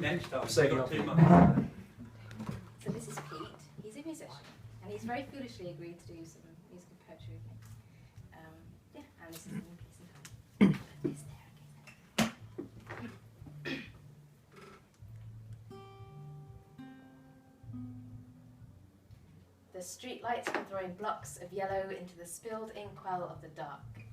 Next time, Saving not up. too much. So this is Pete. He's a musician, and he's very foolishly agreed to do some musical poetry with me. Yeah, and this is the new piece in time. It's there, okay. The streetlights were throwing blocks of yellow into the spilled inkwell of the dark,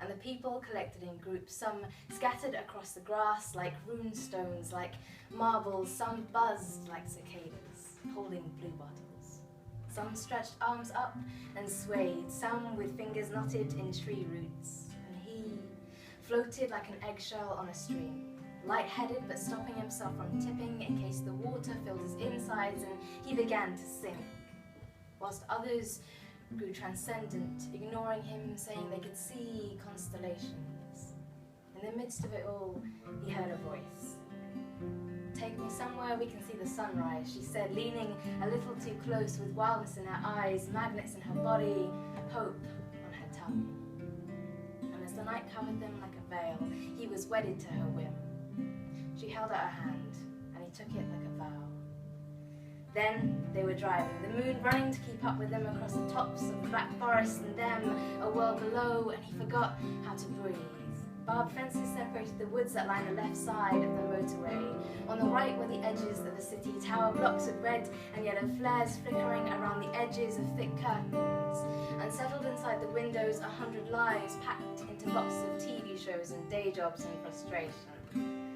and the people collected in groups, some scattered across the grass like rune stones, like marbles, some buzzed like cicadas, holding blue bottles. Some stretched arms up and swayed, some with fingers knotted in tree roots, and he floated like an eggshell on a stream, lightheaded but stopping himself from tipping in case the water filled his insides, and he began to sink, whilst others grew transcendent, ignoring him, saying they could see constellations. In the midst of it all, he heard a voice. "Take me somewhere we can see the sunrise," she said, leaning a little too close, with wildness in her eyes, magnets in her body, hope on her tongue. And as the night covered them like a veil, he was wedded to her whim. She held out her hand, and he took it like a vow. Then they were driving, the moon running to keep up with them across the tops of the black forest, and them a world below, and he forgot how to breathe. Barbed fences separated the woods that lined the left side of the motorway. On the right were the edges of the city, tower blocks of red and yellow flares flickering around the edges of thick curtains. And settled inside the windows 100 lives packed into boxes of TV shows and day jobs and frustration.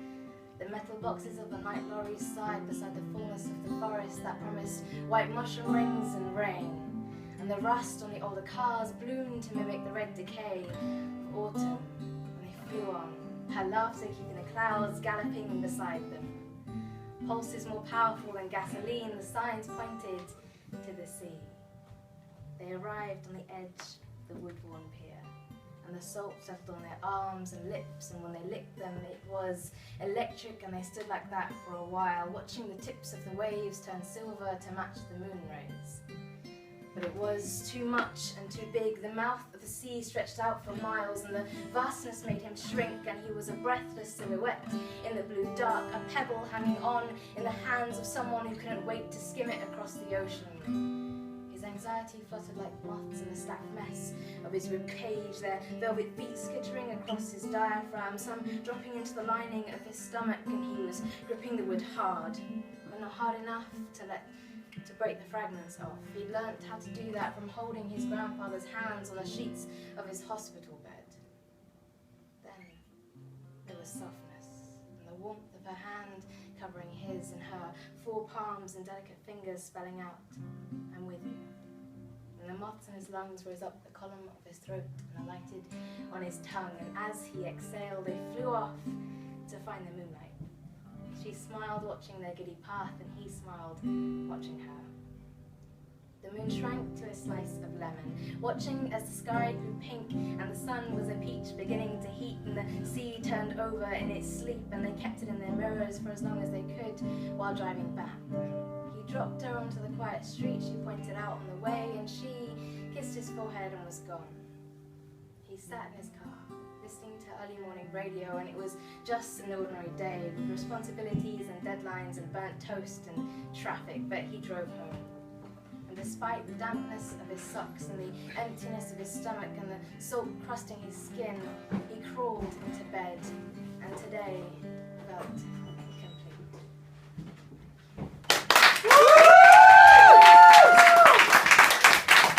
The metal boxes of the night lorries sighed beside the fullness of the forest that promised white mushroom rings and rain. And the rust on the older cars bloomed to mimic the red decay of autumn. And they flew on, her laughter keeping the clouds galloping beside them. Pulses more powerful than gasoline, the signs pointed to the sea. They arrived on the edge of the wood-worn pier, and the salt settled on their arms and lips, and when they licked them it was electric, and they stood like that for a while, watching the tips of the waves turn silver to match the moon rays. But it was too much and too big. The mouth of the sea stretched out for miles, and the vastness made him shrink, and he was a breathless silhouette in the blue dark, a pebble hanging on in the hands of someone who couldn't wait to skim it across the ocean. His anxiety fluttered like moths in the stacked mess of his rib cage, their velvet feet skittering across his diaphragm, some dropping into the lining of his stomach, and he was gripping the wood hard, but not hard enough to break the fragments off. He'd learnt how to do that from holding his grandfather's hands on the sheets of his hospital bed. Then there was softness, and the warmth of her hand covering his, and her four palms and delicate fingers spelling out, "I'm with you." And the moths in his lungs rose up the column of his throat and alighted on his tongue, and as he exhaled they flew off to find the moonlight. She smiled watching their giddy path, and he smiled watching her. The moon shrank to a slice of lemon, watching as the sky grew pink and the sun was a peach beginning to heat, and the sea turned over in its sleep, and they kept it in their mirrors for as long as they could while driving back. He dropped her onto the quiet street she pointed out on the way, and she kissed his forehead and was gone. He sat in his car, listening to early morning radio, and it was just an ordinary day with responsibilities and deadlines and burnt toast and traffic, but he drove home. And despite the dampness of his socks and the emptiness of his stomach and the salt crusting his skin, he crawled into bed, and today felt